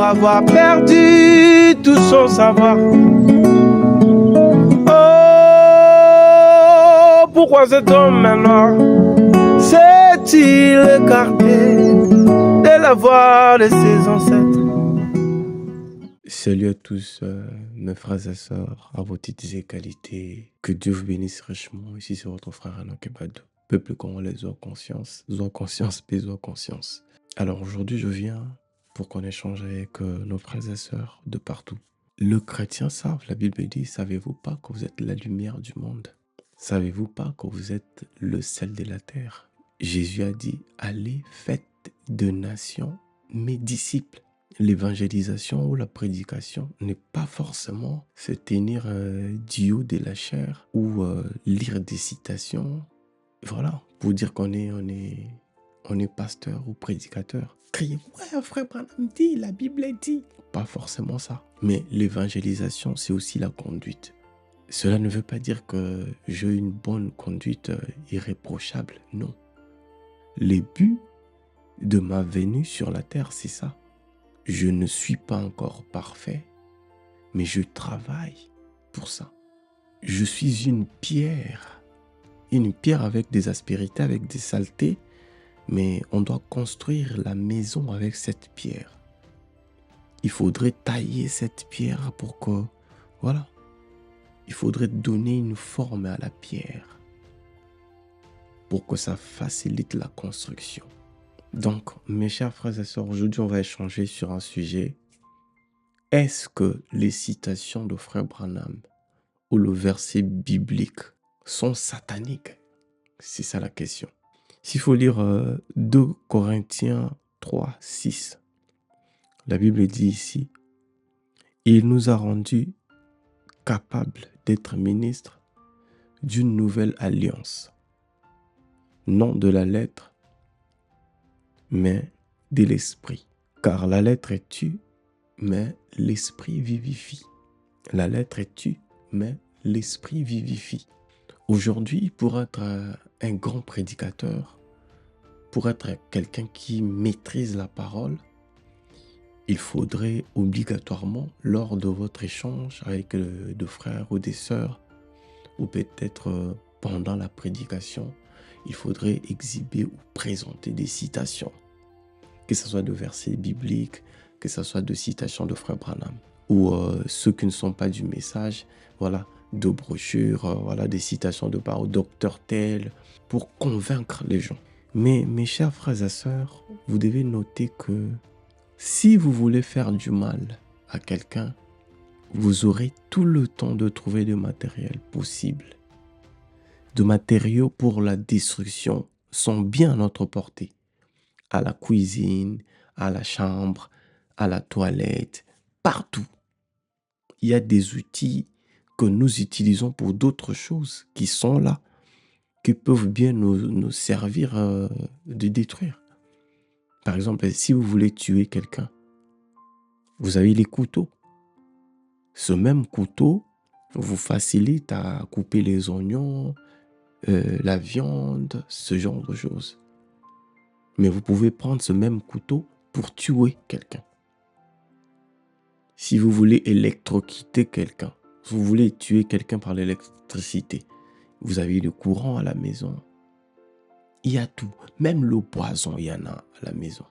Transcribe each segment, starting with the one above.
avoir perdu tout son savoir. Oh, pourquoi cet homme maintenant s'est-il écarté de la voie de ses ancêtres? Salut à tous, mes frères et sœurs, à vos titres et qualités. Que Dieu vous bénisse richement. Ici, c'est votre frère Alain Kebado. Peuple congolais, ont conscience, paix, conscience. Alors aujourd'hui, je viens pour qu'on échange avec nos frères et sœurs de partout. Le chrétien savent, la Bible dit, savez-vous pas que vous êtes la lumière du monde? Savez-vous pas que vous êtes le sel de la terre? Jésus a dit, allez, faites de nations mes disciples. L'évangélisation ou la prédication n'est pas forcément se tenir du haut de la chair ou lire des citations. Voilà, pour dire qu'on est pasteur ou prédicateur. Crier, ouais, frère Branham dit, la Bible dit. Pas forcément ça. Mais l'évangélisation, c'est aussi la conduite. Cela ne veut pas dire que j'ai une bonne conduite irréprochable, non. Le but de ma venue sur la terre, c'est ça. Je ne suis pas encore parfait, mais je travaille pour ça. Je suis une pierre avec des aspérités, avec des saletés, mais on doit construire la maison avec cette pierre. Il faudrait tailler cette pierre pour que, voilà, il faudrait donner une forme à la pierre pour que ça facilite la construction. Donc, mes chers frères et sœurs, aujourd'hui, on va échanger sur un sujet. Est-ce que les citations de Frère Branham ou le verset biblique sont sataniques? C'est ça la question. S'il faut lire 2 Corinthiens 3, 6, la Bible dit ici, « Il nous a rendus capables d'être ministres d'une nouvelle alliance, non de la lettre, mais de l'esprit. Car la lettre est tue, mais l'esprit vivifie. La lettre est tue, mais l'esprit vivifie. » Aujourd'hui, pour être un grand prédicateur, pour être quelqu'un qui maîtrise la parole, il faudrait obligatoirement, lors de votre échange avec des frères ou des sœurs, ou peut-être pendant la prédication, il faudrait exhiber ou présenter des citations. Que ce soit de versets bibliques, que ce soit de citations de Frère Branham. Ou ceux qui ne sont pas du message, voilà, de brochures, voilà, des citations de par docteur tel, pour convaincre les gens. Mais mes chers frères et sœurs, vous devez noter que si vous voulez faire du mal à quelqu'un, vous aurez tout le temps de trouver du matériel possible. De matériaux pour la destruction sont bien à notre portée. À la cuisine, à la chambre, à la toilette, partout. Il y a des outils que nous utilisons pour d'autres choses qui sont là, qui peuvent bien nous servir de détruire. Par exemple, si vous voulez tuer quelqu'un, vous avez les couteaux. Ce même couteau vous facilite à couper les oignons, la viande, ce genre de choses. Mais vous pouvez prendre ce même couteau pour tuer quelqu'un. Si vous voulez électrocuter quelqu'un, si vous voulez tuer quelqu'un par l'électricité, vous avez le courant à la maison. Il y a tout. Même le poison, il y en a à la maison.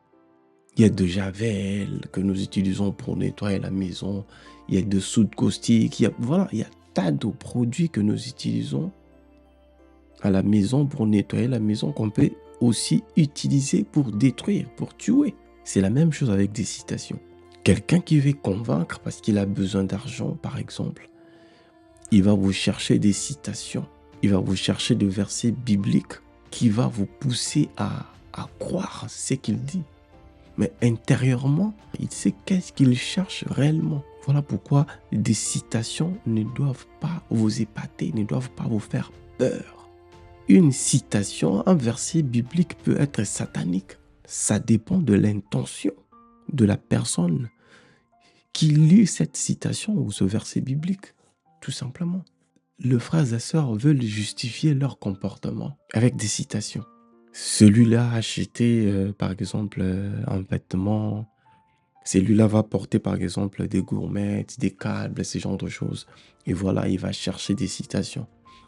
Il y a de javel que nous utilisons pour nettoyer la maison. Il y a de soude caustique. Il y a tas de produits que nous utilisons à la maison pour nettoyer la maison qu'on peut aussi utiliser pour détruire, pour tuer. C'est la même chose avec des citations. Quelqu'un qui veut convaincre parce qu'il a besoin d'argent, par exemple, il va vous chercher des citations, il va vous chercher des versets bibliques qui va vous pousser à croire ce qu'il dit. Mais intérieurement, il sait qu'est-ce qu'il cherche réellement. Voilà pourquoi des citations ne doivent pas vous épater, ne doivent pas vous faire peur. Une citation, un verset biblique peut être satanique. Ça dépend de l'intention de la personne qui lit cette citation ou ce verset biblique, tout simplement. Les frères et sœurs veulent justifier leur comportement avec des citations. Celui-là a acheté, par exemple, un vêtement Celui-là va porter par exemple des gourmettes, des câbles, ce genre de choses. Et voilà, il va chercher des citations.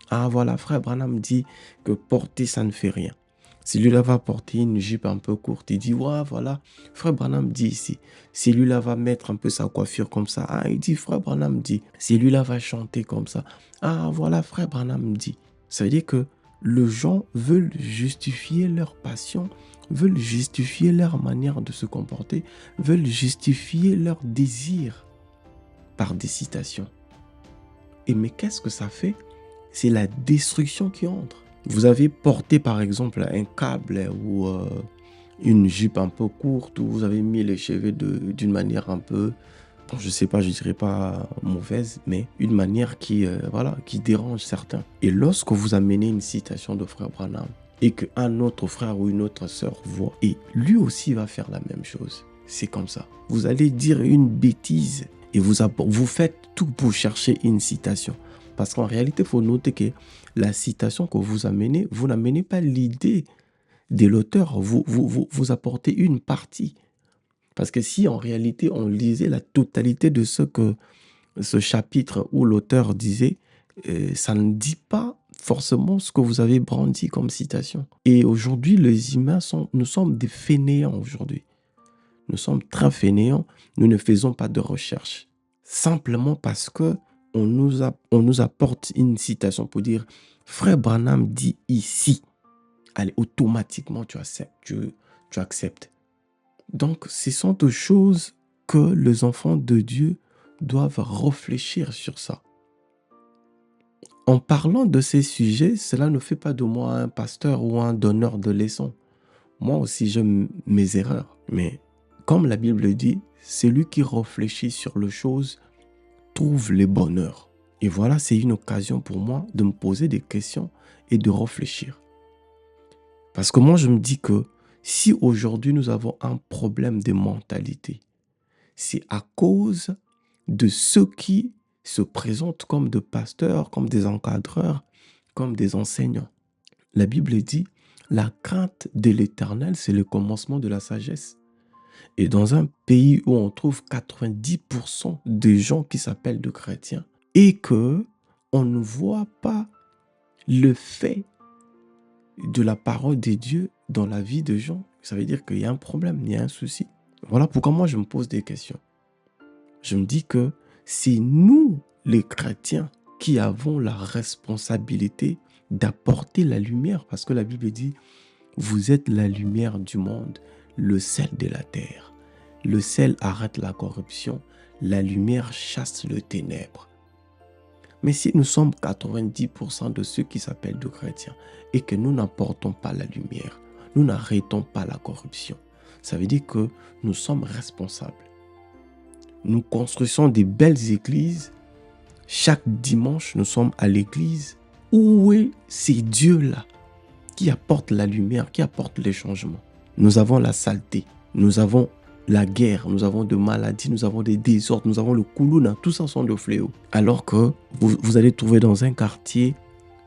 Ah voilà, frère Branham dit que porter, ça ne fait rien. Celui-là va porter une jupe un peu courte. Il dit, ouais, voilà, frère Branham dit ici. Celui-là va mettre un peu sa coiffure comme ça. Ah, il dit, frère Branham dit. Celui-là va chanter comme ça. Ah, voilà, frère Branham dit. Ça veut dire que les gens veulent justifier leur passion, veulent justifier leur manière de se comporter, veulent justifier leur désir par des citations. Et mais qu'est-ce que ça fait? C'est la destruction qui entre. Vous avez porté par exemple un câble ou une jupe un peu courte, ou vous avez mis les cheveux d'une manière un peu, bon, je sais pas, je dirais pas mauvaise, mais une manière qui, voilà, qui dérange certains. Et lorsque vous amenez une citation de frère Branham et qu'un autre frère ou une autre sœur voit, et lui aussi va faire la même chose, c'est comme ça. Vous allez dire une bêtise et vous faites tout pour chercher une citation. Parce qu'en réalité, il faut noter que la citation que vous amenez, vous n'amenez pas l'idée de l'auteur, vous apportez une partie. Parce que si en réalité on lisait la totalité de ce chapitre où l'auteur disait, ça ne dit pas forcément ce que vous avez brandi comme citation. Et aujourd'hui, les humains nous sommes des fainéants aujourd'hui. Nous sommes très fainéants, nous ne faisons pas de recherche. Simplement parce que on nous apporte une citation pour dire, frère Branham dit ici. Allez, automatiquement, tu acceptes. Donc, ce sont des choses que les enfants de Dieu doivent réfléchir sur ça. En parlant de ces sujets, cela ne fait pas de moi un pasteur ou un donneur de leçons. Moi aussi, j'ai mes erreurs. Mais comme la Bible dit, celui qui réfléchit sur les choses trouve le bonheur. Et voilà, c'est une occasion pour moi de me poser des questions et de réfléchir. Parce que moi, je me dis que si aujourd'hui nous avons un problème de mentalité, c'est à cause de ceux qui se présentent comme des pasteurs, comme des encadreurs, comme des enseignants. La Bible dit, la crainte de l'Éternel, c'est le commencement de la sagesse. Et dans un pays où on trouve 90% des gens qui s'appellent de chrétiens et que on ne voit pas le fait de la parole de Dieu dans la vie des gens, ça veut dire qu'il y a un problème, il y a un souci. Voilà pourquoi moi je me pose des questions. Je me dis que c'est nous, les chrétiens, qui avons la responsabilité d'apporter la lumière, parce que la Bible dit, vous êtes la lumière du monde, le sel de la terre. Le sel arrête la corruption, la lumière chasse le ténèbre. Mais si nous sommes 90% de ceux qui s'appellent de chrétiens et que nous n'apportons pas la lumière, nous n'arrêtons pas la corruption, ça veut dire que nous sommes responsables. Nous construisons des belles églises. Chaque dimanche, nous sommes à l'église. Où est ces dieux-là qui apportent la lumière, qui apportent les changements? Nous avons la saleté, nous avons la guerre, nous avons des maladies, nous avons des désordres, nous avons le koulouna, tout ça sont des fléaux. Alors que vous allez trouver dans un quartier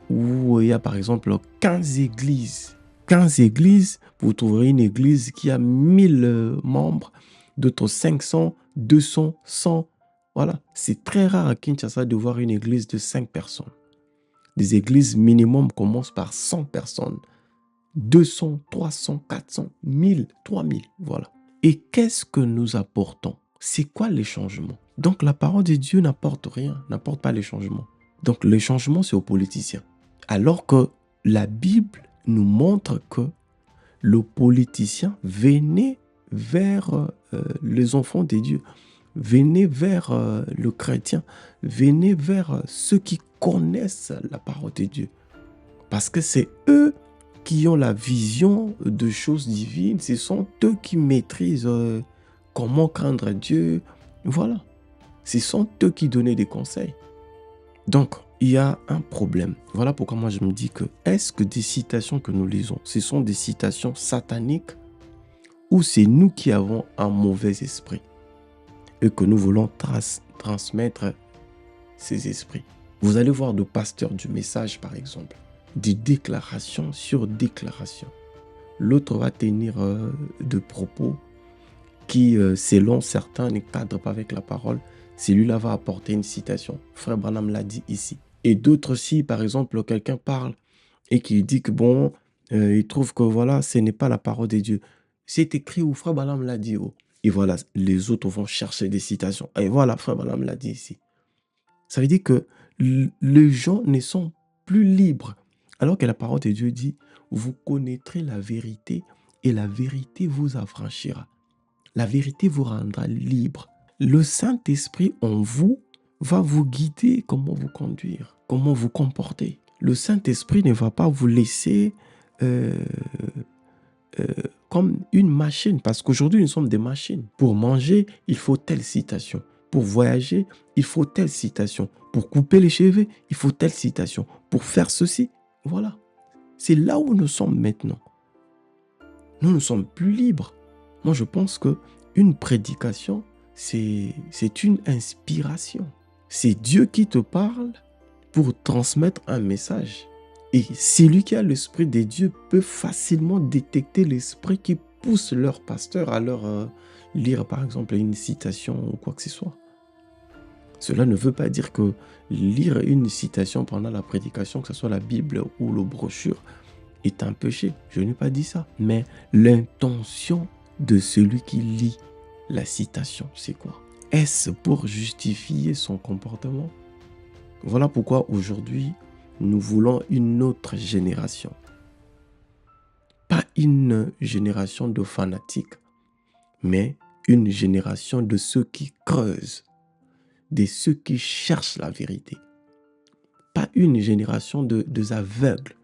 où il y a par exemple 15 églises. 15 églises, vous trouverez une église qui a 1000 membres, d'autres 500, 200, 100. Voilà, c'est très rare à Kinshasa de voir une église de 5 personnes. Des églises minimum commencent par 100 personnes. 200, 300, 400, 1000, 3000, voilà. Et qu'est-ce que nous apportons? C'est quoi les changements? Donc la parole de Dieu n'apporte rien, n'apporte pas les changements. Donc le changement, c'est aux politiciens. Alors que la Bible nous montre que le politicien venait vers les enfants de Dieu, venez vers le chrétien, venez vers ceux qui connaissent la parole de Dieu. Parce que c'est eux qui ont la vision de choses divines, ce sont eux qui maîtrisent comment craindre Dieu. Voilà, ce sont eux qui donnent des conseils. Donc, il y a un problème. Voilà pourquoi moi je me dis que est-ce que des citations que nous lisons, ce sont des citations sataniques ou c'est nous qui avons un mauvais esprit et que nous voulons transmettre ces esprits? Vous allez voir de pasteurs du message par exemple, des déclarations sur déclarations. L'autre va tenir des propos qui, selon certains, ne cadre pas avec la parole, celui-là va apporter une citation. Frère Branham l'a dit ici. Et d'autres, si par exemple quelqu'un parle et qui dit que bon, il trouve que voilà, ce n'est pas la parole de Dieu. C'est écrit où Frère Branham l'a dit. Oh. Et voilà, les autres vont chercher des citations. Et voilà, Frère Branham l'a dit ici. Ça veut dire que les gens ne sont plus libres. Alors que la parole de Dieu dit, vous connaîtrez la vérité et la vérité vous affranchira. La vérité vous rendra libre. Le Saint-Esprit en vous va vous guider comment vous conduire, comment vous comporter. Le Saint-Esprit ne va pas vous laisser comme une machine, parce qu'aujourd'hui nous sommes des machines. Pour manger, il faut telle citation. Pour voyager, il faut telle citation. Pour couper les cheveux, il faut telle citation. Pour faire ceci, voilà. C'est là où nous sommes maintenant. Nous ne sommes plus libres. Moi, je pense qu'une prédication, c'est une inspiration. C'est Dieu qui te parle pour transmettre un message. Et celui qui a l'esprit de Dieu peut facilement détecter l'esprit qui pousse leur pasteur à leur lire, par exemple, une citation ou quoi que ce soit. Cela ne veut pas dire que lire une citation pendant la prédication, que ce soit la Bible ou le brochure, est un péché. Je n'ai pas dit ça. Mais l'intention de celui qui lit la citation, c'est quoi? Est-ce pour justifier son comportement? Voilà pourquoi aujourd'hui, nous voulons une autre génération. Pas une génération de fanatiques, mais une génération de ceux qui creusent, de ceux qui cherchent la vérité. Pas une génération de aveugles,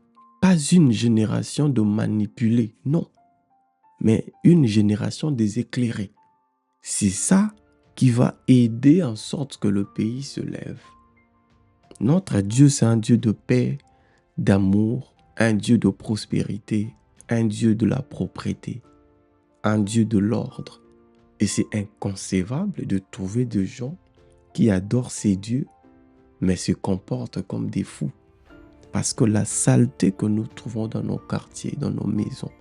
pas une génération de manipulés, non, mais une génération des éclairés. C'est ça qui va aider en sorte que le pays se lève. Notre Dieu, c'est un Dieu de paix, d'amour, un Dieu de prospérité, un Dieu de la propreté, un Dieu de l'ordre. Et c'est inconcevable de trouver des gens qui adorent ces dieux, mais se comportent comme des fous. Parce que la saleté que nous trouvons dans nos quartiers, dans nos maisons,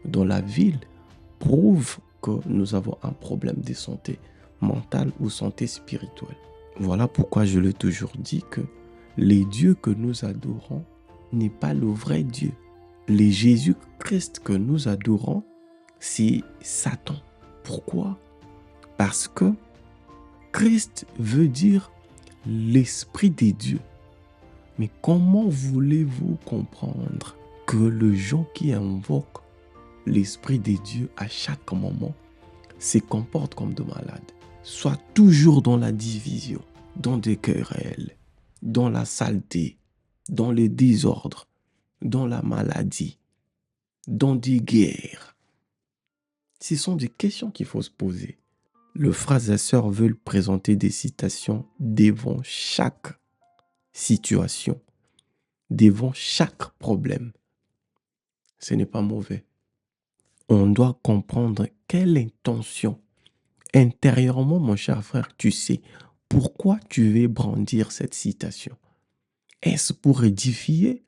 dans la ville, prouve que nous avons un problème de santé mentale ou santé spirituelle. Voilà pourquoi je l'ai toujours dit que les dieux que nous adorons n'est pas le vrai Dieu. Les Jésus-Christ que nous adorons, c'est Satan. Pourquoi? Parce que Christ veut dire l'Esprit des dieux. Mais comment voulez-vous comprendre que les gens qui invoquent l'Esprit des dieux à chaque moment se comportent comme des malades, soient toujours dans la division, dans des querelles, dans la saleté, dans le désordre, dans la maladie, dans des guerres? Ce sont des questions qu'il faut se poser. Le frère et sœur veulent présenter des citations devant chaque situation, devant chaque problème. Ce n'est pas mauvais. On doit comprendre quelle intention. Intérieurement, mon cher frère, tu sais pourquoi tu veux brandir cette citation. Est-ce pour édifier